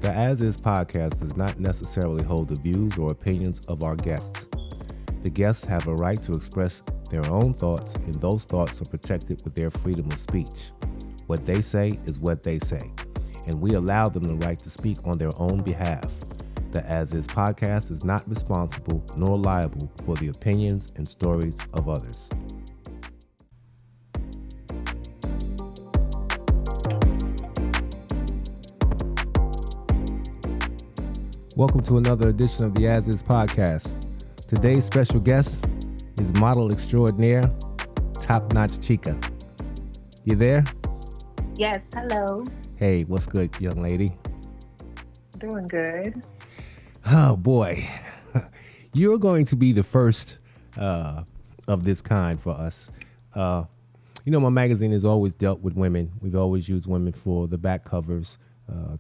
The As Is podcast does not necessarily hold the views or opinions of our guests. The guests have a right to express their own thoughts, and those thoughts are protected with their freedom of speech. What they say is what they say, and we allow them the right to speak on their own behalf. The As Is podcast is not responsible nor liable for the opinions and stories of others. Welcome to another edition of the As Is podcast. Today's special guest is model extraordinaire, top-notch Chica. You there? Yes, hello. Hey, what's good, young lady? Doing good. Oh boy, you're going to be the first of this kind for us. My magazine has always dealt with women. We've always used women for the back covers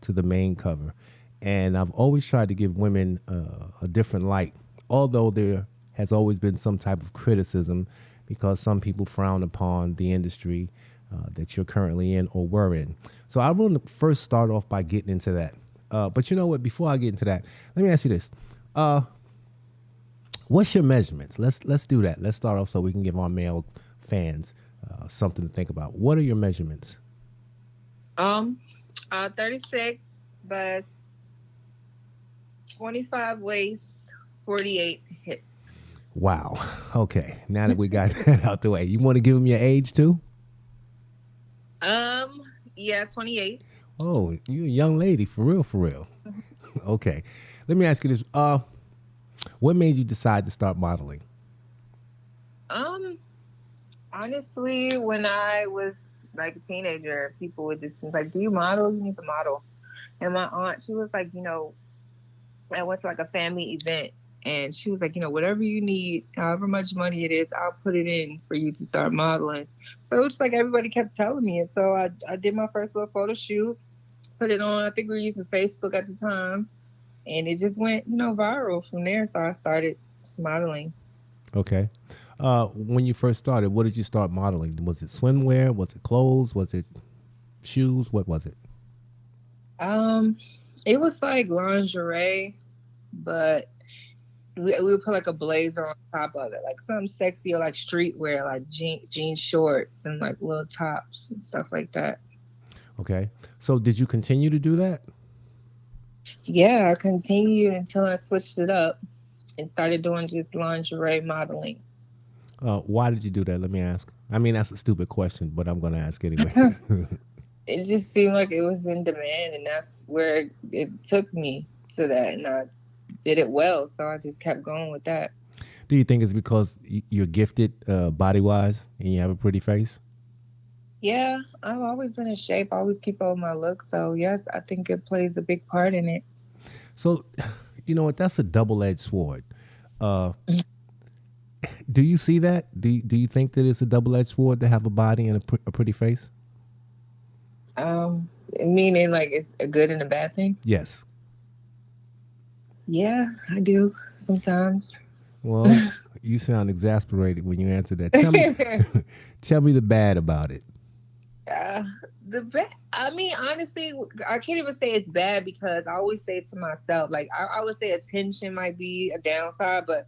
to the main cover. And I've always tried to give women a different light, although there has always been some type of criticism because some people frown upon the industry that you're currently in or were in. So I want to first start off by getting into that. But you know what? Before I get into that, let me ask you this. What's your measurements? Let's do that. Let's start off so we can give our male fans something to think about. What are your measurements? 36, but 25 waist, 48 hip. Wow. Okay. Now that we got that out the way, you want to give them your age too? Yeah, 28. Oh, you're a young lady, for real, for real. Okay. Let me ask you this. What made you decide to start modeling? Honestly, when I was like a teenager, people would just be like, do you model? You need to model. And my aunt, she was like, I went to like a family event and she was like, whatever you need, however much money it is, I'll put it in for you to start modeling. So it's like everybody kept telling me it. So I did my first little photo shoot, put it on. I think we were using Facebook at the time. And it just went, viral from there. So I started modeling. Okay. When you first started, what did you start modeling? Was it swimwear? Was it clothes? Was it shoes? What was it? It was like lingerie, but we would put like a blazer on top of it, like something sexy or like streetwear, like jean shorts and like little tops and stuff like that. Okay. So did you continue to do that? Yeah, I continued until I switched it up and started doing just lingerie modeling. Why did you do that? Let me ask. I mean, that's a stupid question, but I'm going to ask anyway. It just seemed like it was in demand, and that's where it took me to that, and I did it well, so I just kept going with that. Do you think it's because you're gifted body-wise and you have a pretty face? Yeah, I've always been in shape. I always keep up my look, so yes, I think it plays a big part in it. So, you know what? That's a double-edged sword. Uh, do you see that? Do you think that it's a double-edged sword to have a body and a pretty face? Meaning like it's a good and a bad thing. Yes. Yeah, I do sometimes. Well, you sound exasperated when you answer that. Tell me, tell me the bad about it. uh, the bad. I mean, honestly, I can't even say it's bad because I always say it to myself. Like I would say attention might be a downside, but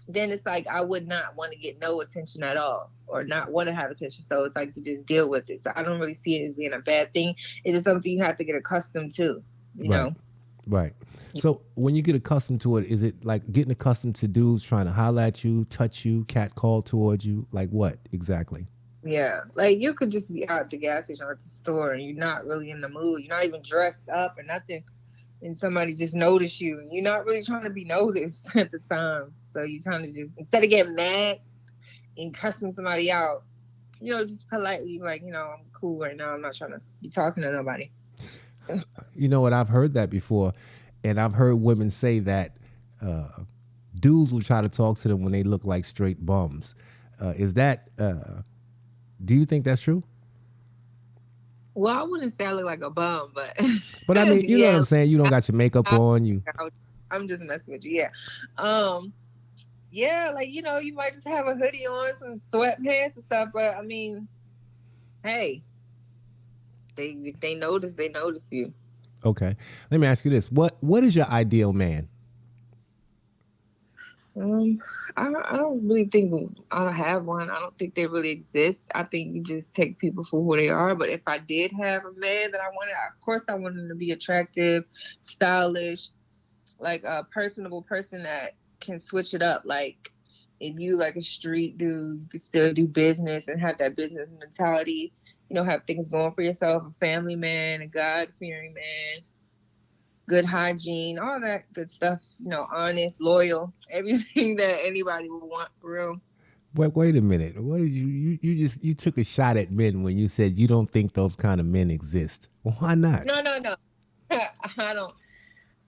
then it's like I would not want to get no attention at all or not want to have attention. So it's like you just deal with it. So I don't really see it as being a bad thing. It's just something you have to get accustomed to, you Right. know? Right. So when you get accustomed to it, is it like getting accustomed to dudes trying to holler at you, touch you, cat call towards you? Like what exactly? Yeah. Like you could just be out at the gas station or at the store and you're not really in the mood. You're not even dressed up or nothing. And somebody just notice you. And you're not really trying to be noticed at the time. So you kind of just, instead of getting mad and cussing somebody out, just politely, like, I'm cool right now. I'm not trying to be talking to nobody. You know what? I've heard that before, and I've heard women say that uh, dudes will try to talk to them when they look like straight bums. Is that? Do you think that's true? Well, I wouldn't say I look like a bum, but But I mean, you know what I'm yeah, saying. You don't got your makeup I, on. You I'm just messing with you. Yeah. Um, yeah, like, you might just have a hoodie on, some sweatpants and stuff, but I mean, hey, if they notice, they notice you. Okay. Let me ask you this: what is your ideal man? Um, I don't really think I don't have one. I don't think they really exist. I think you just take people for who they are. But if I did have a man that I wanted, of course I want him to be attractive, stylish, like a personable person that can switch it up. Like if you like a street dude, you can still do business and have that business mentality. Have things going for yourself. A family man, a God fearing man, good hygiene, all that good stuff. Honest, loyal, everything that anybody would want for real. Wait a minute. What did you took a shot at men when you said you don't think those kind of men exist? Why not? No, no, no. I don't.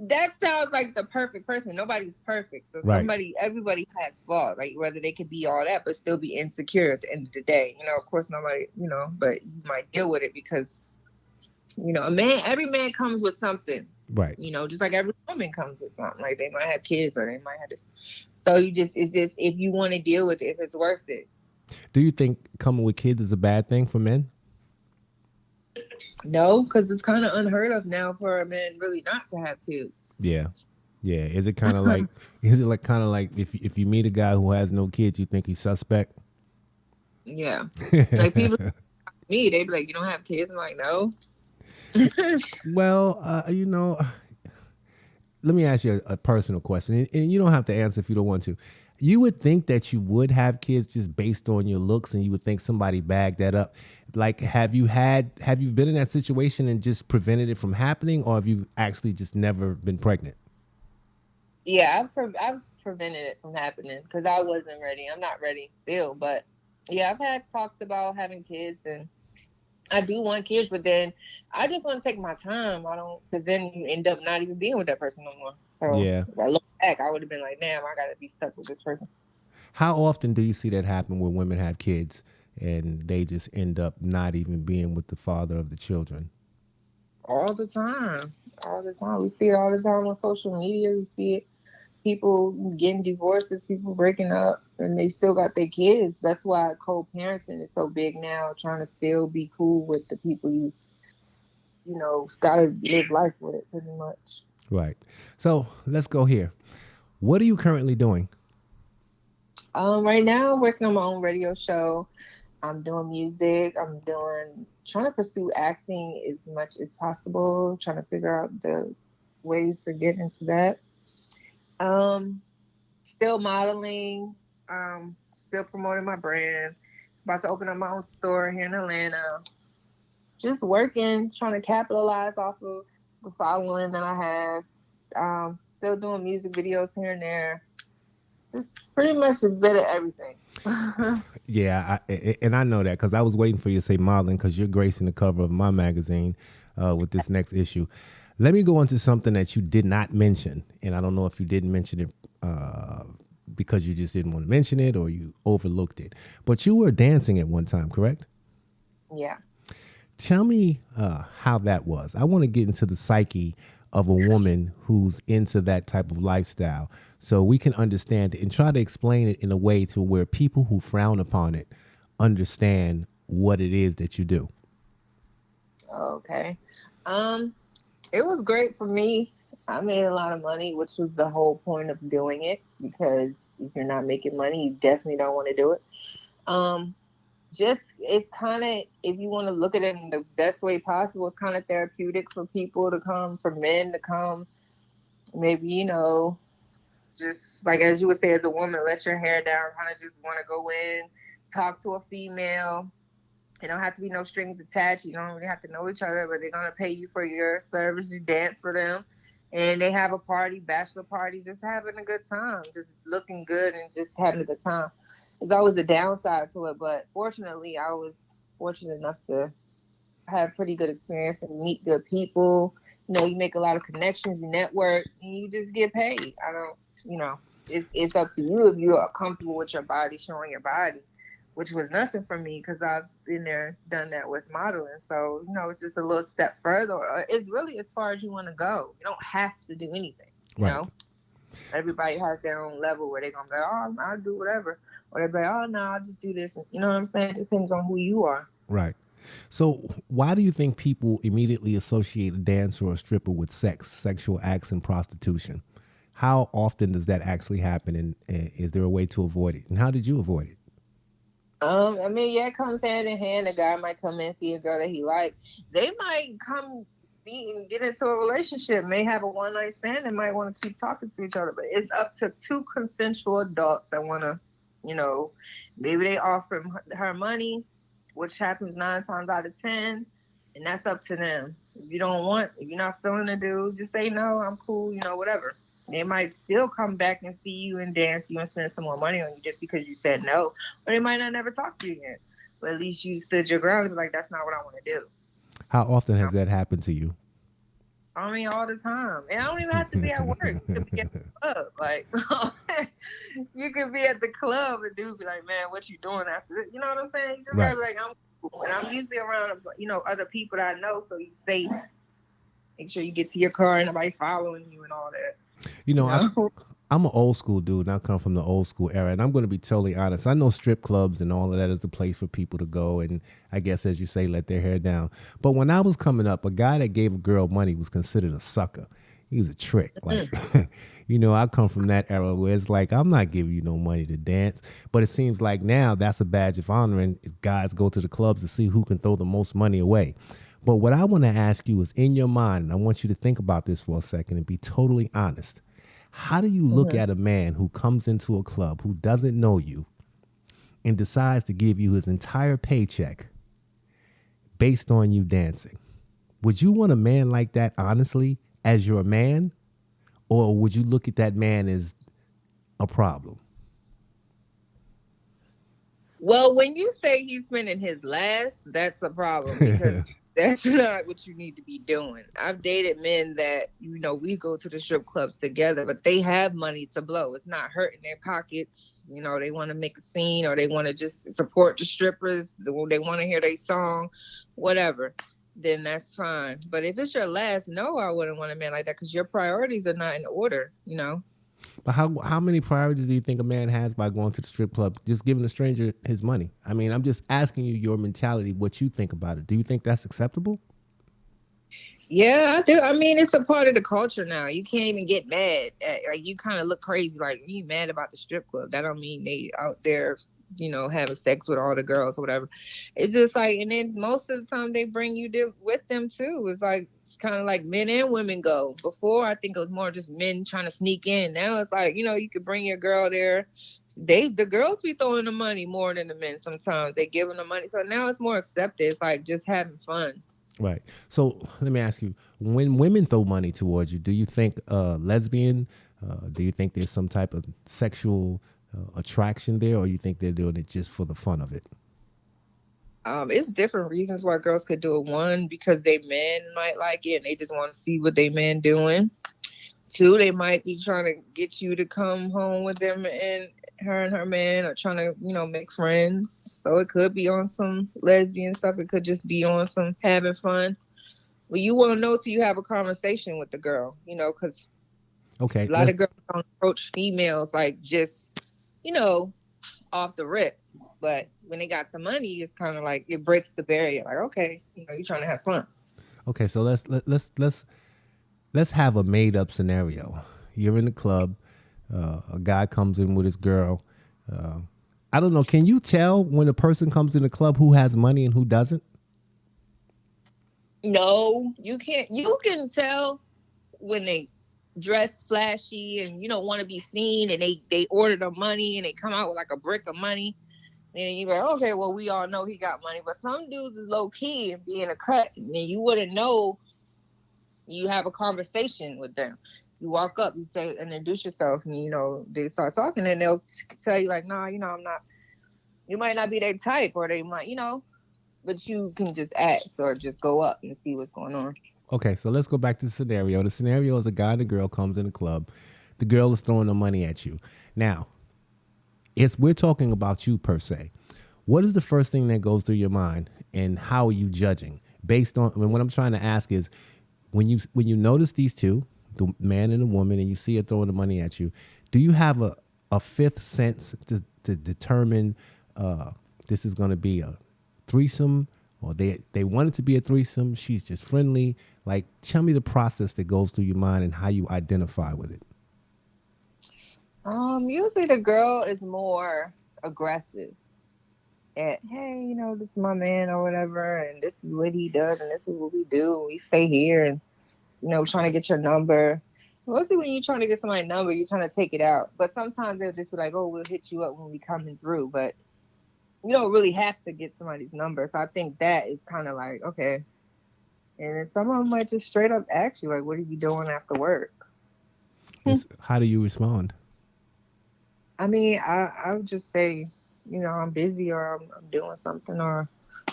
That sounds like the perfect person. Nobody's perfect. So Right. everybody has flaws, right? Whether they could be all that, but still be insecure at the end of the day. Of course, nobody, but you might deal with it because, every man comes with something, Right. just like every woman comes with something. Like they might have kids or they might have this. So it's just, if you want to deal with it, if it's worth it. Do you think coming with kids is a bad thing for men? No, because it's kind of unheard of now for a man really not to have kids. Yeah. Yeah. Is it kind of like is it like kind of like if you meet a guy who has no kids, you think he's suspect? Yeah. Like people, me, they be like, you don't have kids? I'm like, no. Well, let me ask you a personal question, and you don't have to answer if you don't want to. You would think that you would have kids just based on your looks, and you would think somebody bagged that up. Like, have you been in that situation and just prevented it from happening, or have you actually just never been pregnant? Yeah, I've prevented it from happening because I wasn't ready. I'm not ready still, but yeah, I've had talks about having kids, and I do want kids, but then I just want to take my time. I don't, because then you end up not even being with that person no more. So Yeah. if I look back, I would have been like, damn, I got to be stuck with this person How often do you see that happen where women have kids and they just end up not even being with the father of the children? all the time. All the time. We see it all the time on social media. We see it, people getting divorces, people breaking up, and they still got their kids. That's why co-parenting is so big now. Trying to still be cool with the people you gotta live life with, pretty much. Right. So let's go here. What are you currently doing? Right now, I'm working on my own radio show. I'm doing music. Trying to pursue acting as much as possible. Trying to figure out the ways to get into that. Um, Still modeling, still promoting my brand. About to open up my own store here in Atlanta. Just working, trying to capitalize off of the following that I have. Still doing music videos here and there. Just pretty much a bit of everything. Yeah, and I know that because I was waiting for you to say modeling because you're gracing the cover of my magazine with this next issue. Let me go into something that you did not mention, and I don't know if you didn't mention it because you just didn't want to mention it or you overlooked it. But you were dancing at one time, correct? Yeah. Tell me how that was. I want to get into the psyche of a woman who's into that type of lifestyle so we can understand it and try to explain it in a way to where people who frown upon it understand what it is that you do. Okay. Um, it was great for me. I made a lot of money, which was the whole point of doing it. Because if you're not making money, you definitely don't want to do it. Um, just it's kind of, if you want to look at it in the best way possible, it's kind of therapeutic for people to come, for men to come. Maybe just like as you would say as a woman, let your hair down, kind of just want to go in, talk to a female. It don't have to be no strings attached. You don't really have to know each other, but they're gonna pay you for your service. You dance for them, and they have a party, bachelor parties, just having a good time, just looking good and just having a good time. There's always a downside to it, but fortunately, I was fortunate enough to have pretty good experience and meet good people. You make a lot of connections, you network, and you just get paid. I don't, you know, it's up to you if you are comfortable with your body, showing your body, which was nothing for me because I've been there, done that with modeling. So it's just a little step further. It's really as far as you want to go. You don't have to do anything. You Right, know, everybody has their own level where they're gonna be like, oh, I'll do whatever, or they're like, oh no, I'll just do this. And you know what I'm saying? It depends on who you are. right. So, why do you think people immediately associate a dancer or a stripper with sex, sexual acts, and prostitution? How often does that actually happen, and is there a way to avoid it? And how did you avoid it? I mean, yeah, it comes hand in hand. A guy might come in, see a girl that he like. They might come be and get into a relationship, may have a one night stand, and might want to keep talking to each other. But it's up to two consensual adults that want to, you know, maybe they offer her money, which happens 9 times out of 10, and that's up to them. If you don't want, if you're not feeling the dude, just say no. I'm cool, whatever. They might still come back and see you and dance you and spend some more money on you just because you said no, or they might not never talk to you again. But at least you stood your ground and be like, that's not what I want to do. How often has that happened to you? I mean, all the time. And I don't even have to be at work. You could be at the club. Like, you could be at the club and dude be like, man, what you doing after this? You know what I'm saying? You just gotta Right. be like, I'm cool. And I'm usually around, other people that I know, so you safe. Make sure you get to your car and nobody following you and all that. You You know, I know? I'm an old school dude, and I come from the old school era. And I'm going to be totally honest. I know strip clubs and all of that is a place for people to go, and I guess, as you say, let their hair down. But when I was coming up, a guy that gave a girl money was considered a sucker. He was a trick. Like, Mm. I come from that era where it's like, I'm not giving you no money to dance. But it seems like now that's a badge of honor, and guys go to the clubs to see who can throw the most money away. But what I want to ask you is, in your mind, and I want you to think about this for a second and be totally honest. How do you look Mhm. at a man who comes into a club who doesn't know you and decides to give you his entire paycheck based on you dancing? Would you want a man like that, honestly, as your man? Or would you look at that man as a problem? Well, when you say he's spending his last, that's a problem because that's not what you need to be doing. I've dated men that, we go to the strip clubs together, but they have money to blow. It's not hurting their pockets. They want to make a scene or they want to just support the strippers. They want to hear their song, whatever. Then that's fine. But if it's your last, no, I wouldn't want a man like that because your priorities are not in order. But how many priorities do you think a man has by going to the strip club, just giving a stranger his money? I mean, I'm just asking you your mentality, what you think about it. Do you think that's acceptable? Yeah, I do. I mean, it's a part of the culture now. You can't even get mad. Like you kind of look crazy. Like you mad about the strip club. That don't mean they out there, having sex with all the girls or whatever. It's just like, and then most of the time they bring you with them too. It's kind of like men and women go. Before I think it was more just men trying to sneak in. Now it's like you could bring your girl there. The girls be throwing the money more than the men. Sometimes they give them the money. So now it's more accepted. It's like just having fun. Right. So let me ask you: when women throw money towards you, do you think lesbian? Do you think there's some type of sexual attraction there, or you think they're doing it just for the fun of it? It's different reasons why girls could do it. One, because they men might like it and they just want to see what they men doing. Two, they might be trying to get you to come home with them and her man, or trying to, make friends. So it could be on some lesbian stuff. It could just be on some having fun. Well, you won't know till you have a conversation with the girl, because Okay. a lot of girls don't approach females like just, you know, off the rip. But when they got the money, it's kind of like it breaks the barrier. Like, okay, you're trying to have fun. Okay. So let's have a made up scenario. You're in the club. A guy comes in with his girl. Uh, I don't know. Can you tell when a person comes in the club who has money and who doesn't? No, you can't. You can tell when they dress flashy and want to be seen, and they order the money and they come out with like a brick of money. And you're like, okay, well, we all know he got money, but some dudes is low key and be in a cut, and then you wouldn't know. You have a conversation with them. You walk up, you say, introduce yourself, and they start talking, and they'll tell you like, nah, I'm not. You might not be their type, or they might, but you can just ask or just go up and see what's going on. Okay, so let's go back to the scenario. The scenario is a guy and a girl comes in the club. The girl is throwing the money at you. Now, it's we're talking about you per se. What is the first thing that goes through your mind, and how are you judging based on? I mean, what I'm trying to ask is, when you notice these two, the man and the woman, and you see her throwing the money at you, do you have a fifth sense to determine this is going to be a threesome, or they want it to be a threesome. She's just friendly. Like, tell me the process that goes through your mind and how you identify with it. Usually the girl is more aggressive at, hey, this is my man or whatever, and this is what he does, and this is what we do. We stay here, and trying to get your number. Mostly when you're trying to get somebody's number, you're trying to take it out. But sometimes they'll just be like, "Oh, we'll hit you up when we coming through." But you don't really have to get somebody's number. So I think that is kind of like okay. And then some of them might just straight up ask you like, "What are you doing after work?" It's how do you respond? I mean, I would just say, I'm busy or I'm doing something or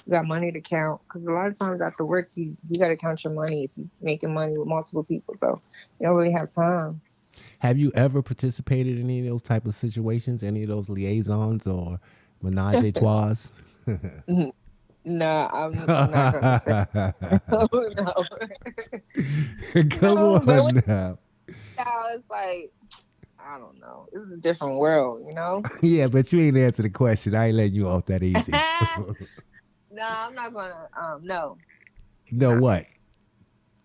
got money to count because a lot of times after work you got to count your money if you're making money with multiple people, so you don't really have time. Have you ever participated in any of those type of situations, any of those liaisons or menage a trois? Nah, I'm not gonna say no, no, Come no. But with on now. y'all, it's like I don't know. This is a different world. Yeah, but you ain't answer the question. I ain't letting you off that easy. No, I'm not gonna. No, No, no. what?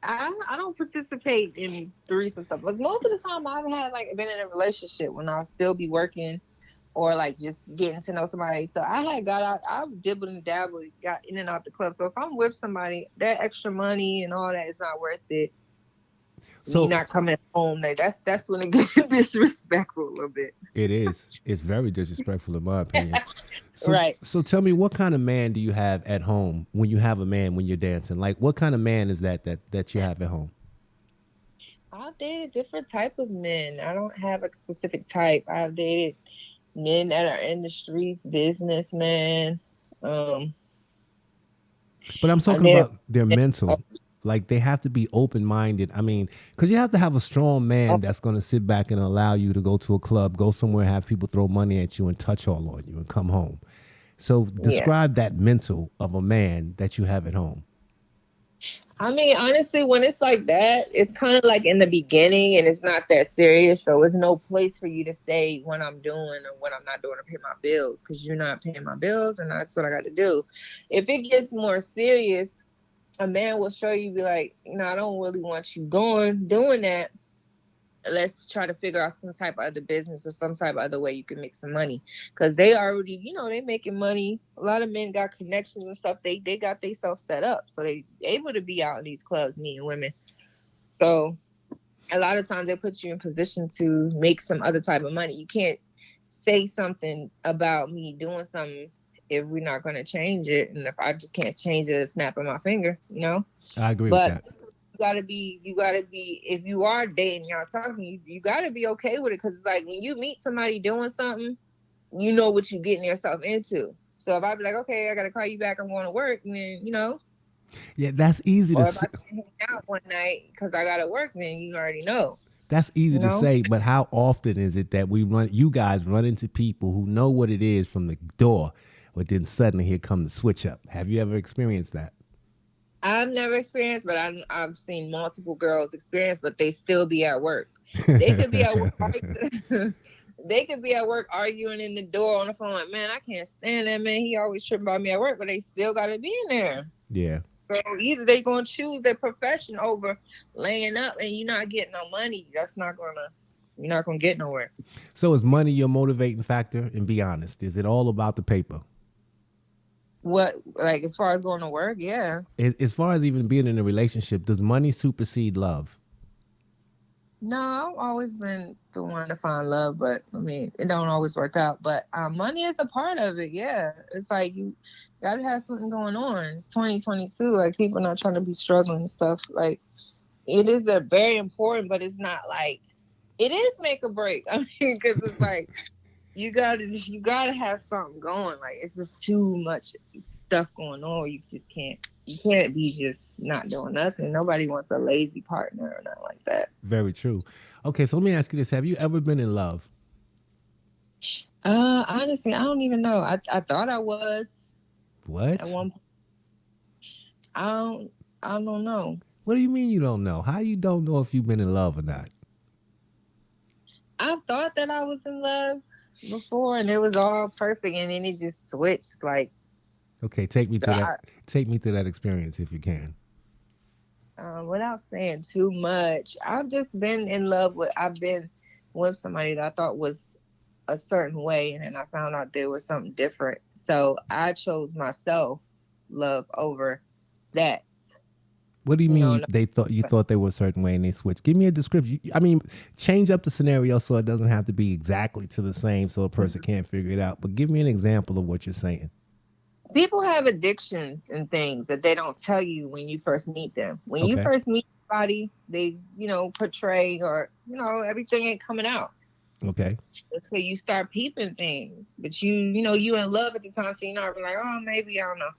I don't participate in threesome stuff. But most of the time, I've had like been in a relationship when I'll still be working or like just getting to know somebody. So I had got out, I dibbled and dabbled, got in and out the club. So if I'm with somebody, that extra money and all that is not worth it. Me So not coming home, that's when it gets disrespectful a little bit. it is. It's very disrespectful in my opinion. So Right. so tell me, what kind of man do you have at home when you have a man when you're dancing? Like, what kind of man is that you have at home? I've dated different type of men. I don't have a specific type. I've dated men that are in the streets, businessmen. Um, But I'm I talking dated. about their mental. Like, they have to be open minded. I mean, because you have to have a strong Oh, man that's going to sit back and allow you to go to a club, go somewhere, have people throw money at you and touch all on you and come home. So yeah. describe that mental of a man that you have at home. I mean, honestly, when it's like that, it's kind of like in the beginning and it's not that serious. So there's no place for you to say what I'm doing or what I'm not doing to pay my bills because you're not paying my bills and that's what I got to do. If it gets more serious, a man will show you, be like, I don't really want you doing that. Let's try to figure out some type of other business or some type of other way you can make some money because they already they making money. A lot of men got connections and stuff. They got themselves set up so they able to be out in these clubs meeting women. So a lot of times they put you in position to make some other type of money. You can't say something about me doing something if we're not going to change it, and if I just can't change it at a snap of my finger. I agree with But that. you gotta be if you are dating, y'all talking, you gotta be okay with it because it's like when you meet somebody doing something, you know what you're getting yourself into. So if I be like, okay, I gotta call you back, I'm going to work, and then Yeah, that's easy to or if I can hang out one night because I gotta work, then you already know, that's easy you to know. say, but how often is it that you guys run into people who know what it is from the door, but then suddenly here come the switch up? Have you ever experienced that? I've never experienced, but I've seen multiple girls experience, but they still be at work. They could be at work. They could be at work arguing in the door on the phone. Like, man, I can't stand that man. He always tripping about me at work, but they still got to be in there. Yeah, So either they gonna choose their profession over laying up, and you're not getting no money. You're not gonna get nowhere. so is money your motivating factor? And be honest, is it all about the paper? What, like, as far as going to work? Yeah. As far as even being in a relationship, does money supersede love? No, I've always been the one to find love, but I mean, it don't always work out. But money is a part of it. Yeah, it's like you gotta have something going on. It's 2022. Like people not trying to be struggling and stuff. Like it is a very important, but it's not like it is make or break. I mean, because it's like you gotta have something going. Like it's just too much stuff going on. You can't be just not doing nothing. Nobody wants a lazy partner or nothing like that. Very true. Okay, so let me ask you this: have you ever been in love? Honestly, I don't even know. I thought I was at What? one point. I don't I don't know. What do you mean you don't know? How you don't know if you've been in love or not? I thought that I was in love before and it was all perfect and then it just switched like Okay, take me So through that. Take me through that experience if you can. without saying too much, I've just been in love with. I've been with somebody that I thought was a certain way, and then I found out they were something different. So I chose myself love over that. What do you You mean know, they thought you thought they were a certain way and they switched? Give me a description. I mean, change up the scenario so it doesn't have to be exactly to the same, so a person can't figure it out. But give me an example of what you're saying. people have addictions and things that they don't tell you when you first meet them. When you Okay. first meet somebody, they, portray or, everything ain't coming out Okay. until you start peeping things. But you in love at the time, so you're not like, oh, maybe, I don't know.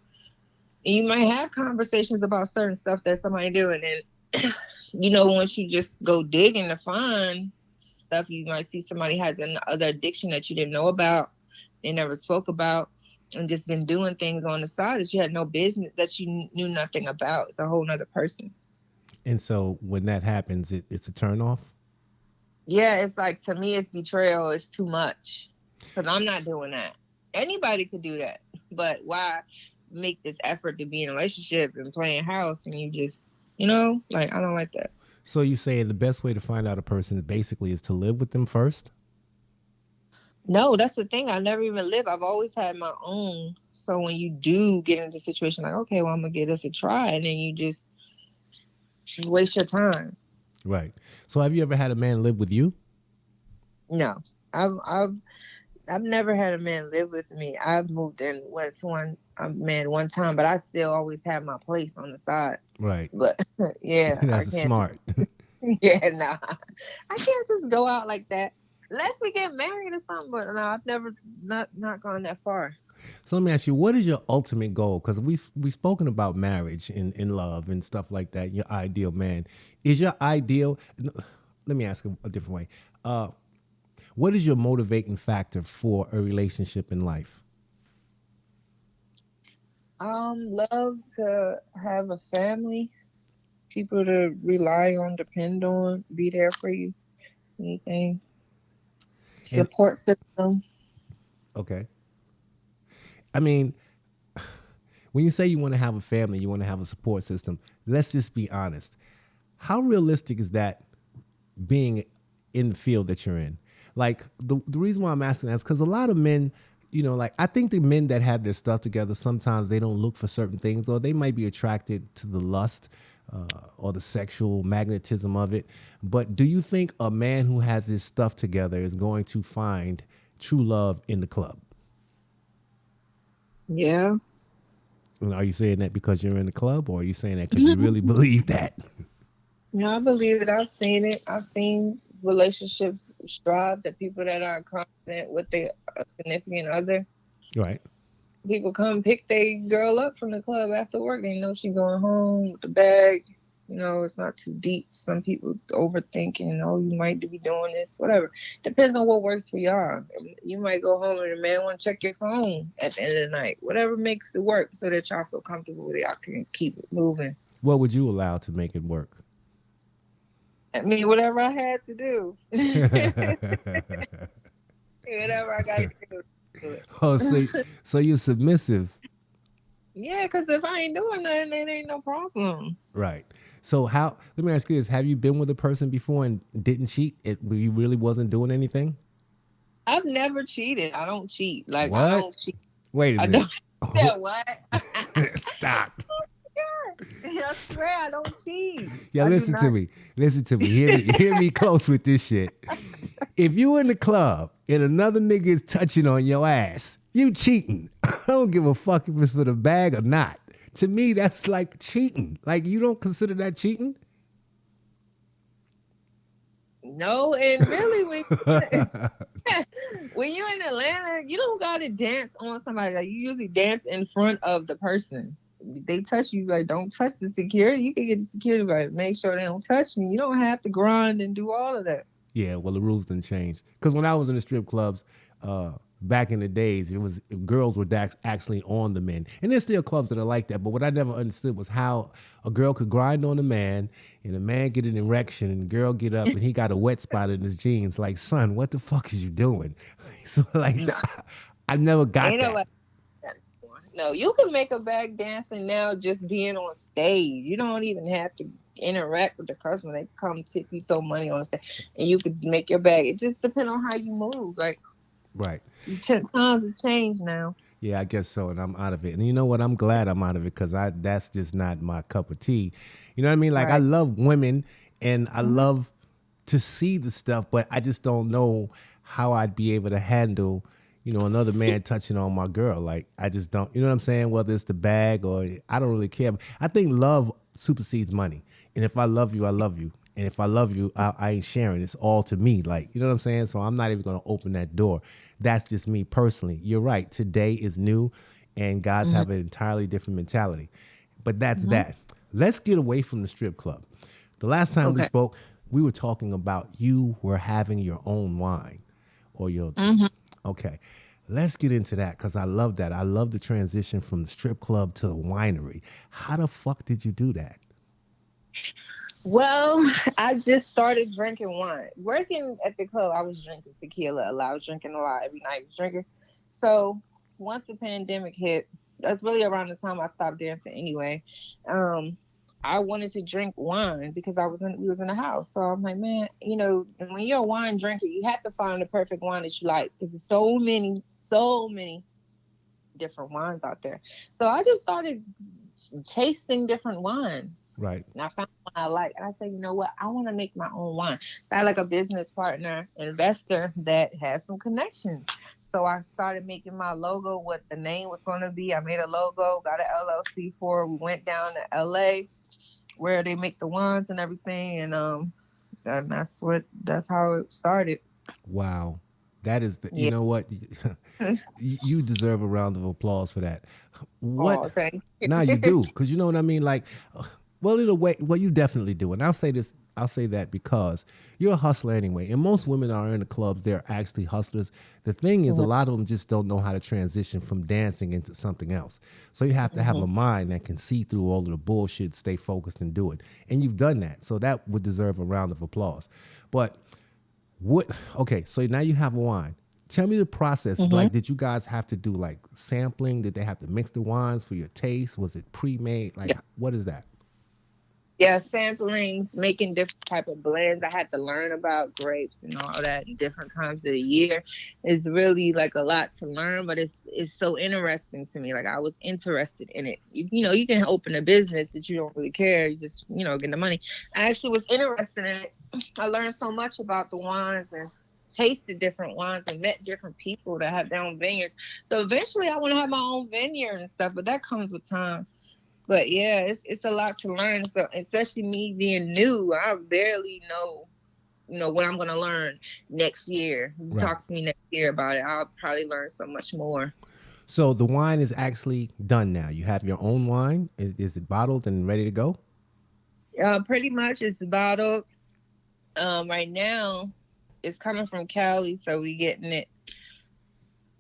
And you might have conversations about certain stuff that somebody do. And then, once you just go digging to find stuff, you might see somebody has another addiction that you didn't know about, they never spoke about, and just been doing things on the side that you had no business, that you knew nothing about. It's a whole nother person. And so when that happens, it's a turn off. Yeah, it's like, to me, it's betrayal. It's too much because I'm not doing that. Anybody could do that, but why make this effort to be in a relationship and playing house and you just, like, I don't like that. So you say the best way to find out a person basically is to live with them first? No, that's the thing. I never even lived. I've always had my own. So when you do get into a situation like, okay, well, I'm gonna give this a try, and then you just waste your time. Right. So have you ever had a man live with you? No, I've I've I've never had a man live with me. I've moved in with one a man one time, but I still always have my place on the side. Right. But yeah, I That's a can't. smart. Yeah, no, I can't just go out like that unless we get married or something. But no, I've never not gone that far. So let me ask you, what is your ultimate goal? Because we've spoken about marriage and in love and stuff like that. Your ideal man is your ideal. Let me ask a different way. Uh, what is your motivating factor for a relationship in life? Love to have a family, people to rely on, depend on, be there for you, anything. And Support system. okay, I mean, when you say you want to have a family, you want to have a support system. Let's just be honest. How realistic is that being in the field that you're in? Like the reason why I'm asking that is because a lot of men, like I think the men that have their stuff together, sometimes they don't look for certain things, or they might be attracted to the lust or the sexual magnetism of it. But do you think a man who has his stuff together is going to find true love in the club? Yeah. And are you saying that because you're in the club, or are you saying that because you really believe that? Yeah, I believe it. I've seen it. I've seen relationships strive, that people that are confident with their significant other. Right. People come pick their girl up from the club after work. They know she going home with the bag. It's not too deep. Some people overthinking, oh, you might be doing this, whatever. Depends on what works for y'all. You might go home and the man want to check your phone at the end of the night. Whatever makes it work so that y'all feel comfortable with it. Y'all can keep it moving. What would you allow to make it work? I mean, whatever I had to do. Whatever I got to do it. Oh, so you're submissive, Yeah, because if I ain't doing nothing, it ain't no problem. right? So how? Let me ask you this: have you been with a person before and didn't cheat? You really wasn't doing anything. I've never cheated. I don't cheat. Like, I What? don't cheat. Wait a I don't. minute. Yeah, what? Stop. I swear I don't cheat. Yeah, I do listen to not. me. Listen to me. Hear me. Hear me close with this shit. If you in the club and another nigga is touching on your ass, you cheating. I don't give a fuck if it's for the bag or not. To me, that's like cheating. Like you don't consider that cheating? No, and really, when you in Atlanta, you don't gotta dance on somebody. Like, you usually dance in front of the person. They touch you, like, don't touch the security. You can get the security, like, make sure they don't touch me. You don't have to grind and do all of that. Yeah, well, the rules didn't change. Because when I was in the strip clubs, back in the days, it was girls were actually on the men, and there's still clubs that are like that. But what I never understood was how a girl could grind on a man, and a man get an erection, and the girl get up, and he got a wet spot in his jeans. Like, son, what the fuck is you doing? So like, No, I never got ain't that. nobody that anymore. No, you can make a bag dancing now just being on stage. You don't even have to interact with the customer. They come tip you some money on stage, and you could make your bag. It just depends on how you move. Like Right. times have changed now. Yeah, I guess so, and I'm out of it. And you know what? I'm glad I'm out of it because I that's just not my cup of tea. You know what I mean? Like I Right. love women and I Hmm. love to see the stuff, but I just don't know how I'd be able to handle, another man touching on my girl. Like I just don't. You know what I'm saying? Whether it's the bag or I don't really care. I think love supersedes money. And if I love you, I love you. And if I love you, I ain't sharing. It's all to me. Like, you know what I'm saying? So I'm not even going to open that door. That's just me personally. You're right. Today is new and guys Hmm. have an entirely different mentality. But that's Hmm. that. Let's get away from the strip club. The last time we Okay. spoke, we were talking about you were having your own wine or your. Hmm. Okay. Let's get into that because I love that. I love the transition from the strip club to the winery. How the fuck did you do that? Well, I just started drinking wine. Working at the club, I was drinking tequila a lot. I was drinking a lot every night. Drinking. So once the pandemic hit, that's really around the time I stopped dancing anyway. Um, I wanted to drink wine because we was in the house. So I'm like, man, when you're a wine drinker, you have to find the perfect wine that you like because there's so many different wines out there. So I just started tasting different wines. Right. And I found one I like. And I said, you know what? I want to make my own wine. So I had like a business partner, investor that has some connections. So I started making my logo, what the name was going to be. I made a logo, got an LLC for it. We went down to LA where they make the wines and everything. And that's how it started. Wow. That is Yeah. you know what? You deserve a round of applause for that. What? Oh, thank Now you do, because you know what I mean. Like, well, in a way, well, you definitely do. And I'll say this, I'll say that because you're a hustler anyway. And most women are in the clubs; they're actually hustlers. The thing is, a you. lot of them just don't know how to transition from dancing into something else. So you have to have Hmm. a mind that can see through all of the bullshit, stay focused, and do it. And you've done that, so that would deserve a round of applause. But what? Okay, so now you have a wine. Tell me the process. Hmm. Like, did you guys have to do like sampling? Did they have to mix the wines for your taste? Was it pre-made? Like, what is that? Yeah, samplings, making different type of blends. I had to learn about grapes and all that in different times of the year. It's really like a lot to learn, but it's so interesting to me. Like I was interested in it. You can open a business that you don't really care. You just get the money. I actually was interested in it. I learned so much about the wines and tasted different wines and met different people that have their own vineyards. So eventually I want to have my own vineyard and stuff, but that comes with time. But yeah, it's a lot to learn. So especially me being new, I barely know, what I'm gonna learn next year. You Right. talk to me next year about it, I'll probably learn so much more. So the wine is actually done now. You have your own wine. Is it bottled and ready to go? Pretty much it's bottled. Right now it's coming from Cali, so we getting it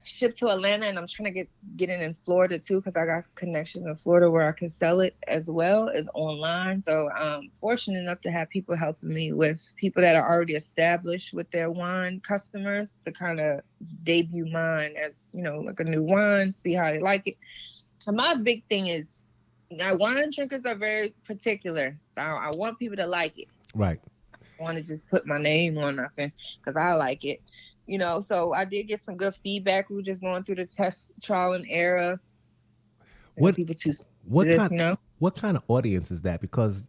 shipped to Atlanta, and I'm trying to get it in Florida too because I got connections in Florida where I can sell it as well as online. So I'm fortunate enough to have people helping me with people that are already established with their wine customers to kind of debut mine as like a new wine, see how they like it. And my big thing is, now wine drinkers are very particular, so I want people to like it. Right. Want to just put my name on nothing because I like it. So I did get some good feedback. We were just going through the test trial and error. What People too to what kind this. what kind of audience is that? Because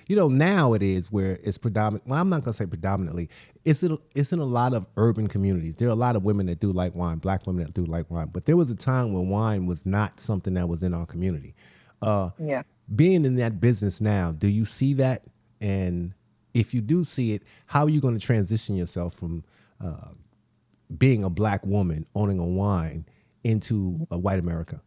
now it is where it's predominant. Well, I'm not gonna say predominantly. It's in a lot of urban communities. There are a lot of women that do like wine, black women that do like wine. But there was a time when wine was not something that was in our community. Uh, Yeah. Being in that business now, do you see that? And if you do see it, how are you going to transition yourself from being a black woman owning a wine into a white America?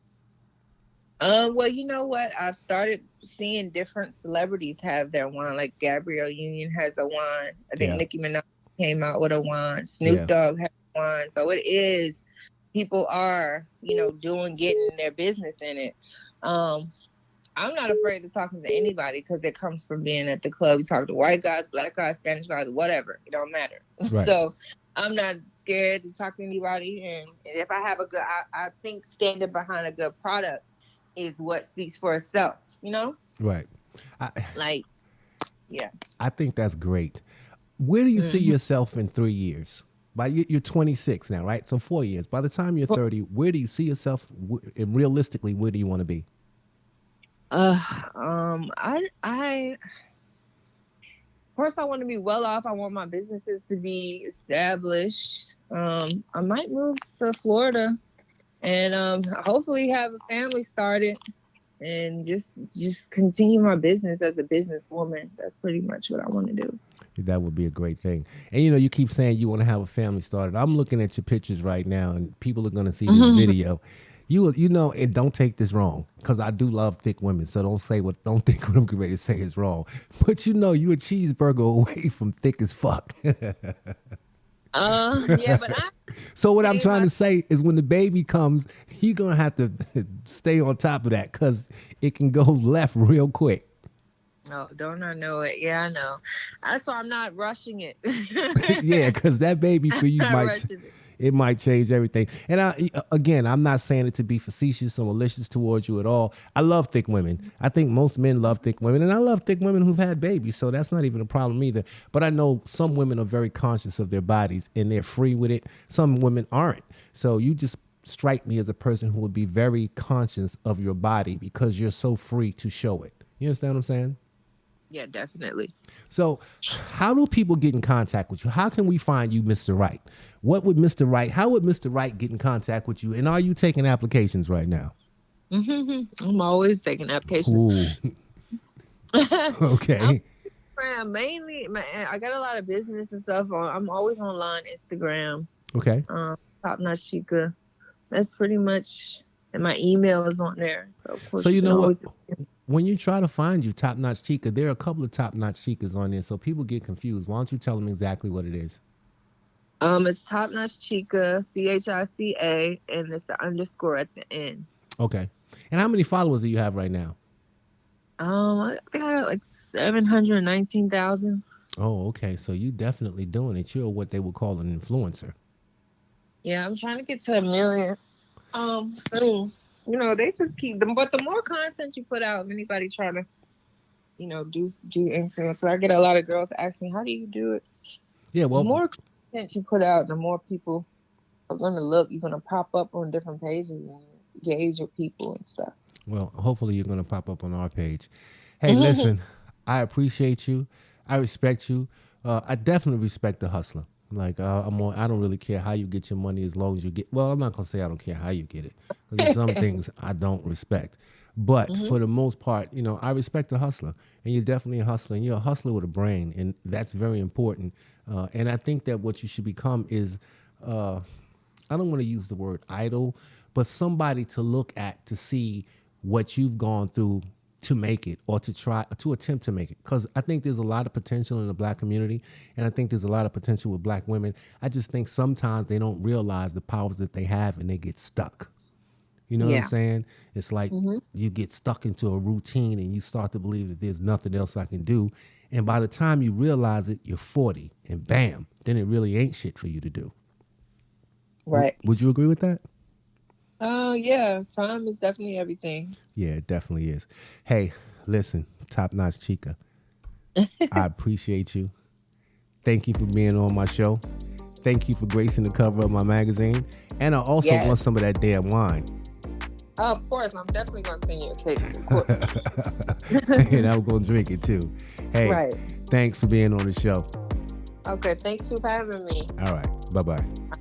Well, you know what? I've started seeing different celebrities have their wine. Like Gabrielle Union has a wine. I think Yeah, Nicki Minaj came out with a wine. Snoop yeah. Dogg has a wine. So it is. People are, getting their business in it. Um, I'm not afraid of talking to anybody because it comes from being at the club. You talk to white guys, black guys, Spanish guys, whatever. It don't matter. Right. So I'm not scared to talk to anybody. And if I have a good, I think standing behind a good product is what speaks for itself. You know, Right. I, like yeah. I think that's great. Where do you see Mhm. yourself in 3 years? You're 26 now, right? So 4 years. By the time you're 30, where do you see yourself? And realistically, where do you want to be? Uh, I, of course, I want to be well off. I want my businesses to be established. I might move to Florida and hopefully have a family started and just continue my business as a businesswoman. That's pretty much what I want to do. That would be a great thing. And you know, you keep saying you want to have a family started. I'm looking at your pictures right now, and people are going to see this video. You know, and don't take this wrong, because I do love thick women. So don't think what I'm getting ready to say is wrong. But you know, you a cheeseburger away from thick as fuck. Yeah, but I So what I'm made trying my to say is, when the baby comes, you're gonna have to stay on top of that, because it can go left real quick. oh, don't I know it? Yeah, I know. That's why I'm not rushing it. Yeah, because that baby for you Not might rushing it. it might change everything. And again, I'm not saying it to be facetious or malicious towards you at all. I love thick women. I think most men love thick women, and I love thick women who've had babies. So that's not even a problem either. But I know some women are very conscious of their bodies and they're free with it. Some women aren't. So you just strike me as a person who would be very conscious of your body because you're so free to show it. You understand what I'm saying? Yeah, definitely. So, how do people get in contact with you? How can we find you, Mr. Right? How would Mr. Right get in contact with you? And are you taking applications right now? I'm always taking applications. Ooh, I'm okay. mainly, I got a lot of business and stuff on. I'm always online, Instagram, Okay. Top Notch Chica. That's pretty much, and my email is on there. So of So, course you you can know what? always. When you try to find you, Top Notch Chica, there are a couple of Top Notch Chicas on there. So people get confused. Why don't you tell them exactly what it is? It's Top Notch Chica, Chica, and it's the underscore at the end. Okay. And how many followers do you have right now? I think I got like 719,000. Oh, okay. So you definitely doing it. You're what they would call an influencer. Yeah, I'm trying to get to a million. Soon. You know, they just keep them, but the more content you put out, if anybody trying to, do influence. So I get a lot of girls ask me, "How do you do it?" Yeah, The well, more content you put out, the more people are gonna look. You're gonna pop up on different pages and engage with people and stuff. hopefully you're going to pop up on our page. Hey, listen, I appreciate you. I respect you. I definitely respect the hustler. Like I don't really care how you get your money as long as you get. Well, I'm not gonna say I don't care how you get it, because there's some things I don't respect. But hmm for the most part, I respect the hustler, and you're definitely a hustler, and you're a hustler with a brain, and that's very important. And I think that what you should become is uh, I don't want to use the word idol, but somebody to look at to see what you've gone through to make it, or to try to attempt to make it. Because I think there's a lot of potential in the black community, and I think there's a lot of potential with black women. I just think sometimes they don't realize the powers that they have, and they get stuck. You know what I'm Yeah. saying? It's like hmm you get stuck into a routine and you start to believe that there's nothing else I can do. And by the time you realize it, you're 40, and bam, then it really ain't shit for you to do. Right. Would you agree with that? Oh yeah. Time is definitely everything. Yeah, it definitely is. Hey, listen, Top Notch Chica, I appreciate you. Thank you for being on my show. Thank you for gracing the cover of my magazine. And I also Yes. want some of that damn wine. Oh, of course. I'm definitely gonna send you a case. Of course. And I'm going to drink it too. Hey, Right. thanks for being on the show. Okay. Thanks for having me. All right. Bye bye.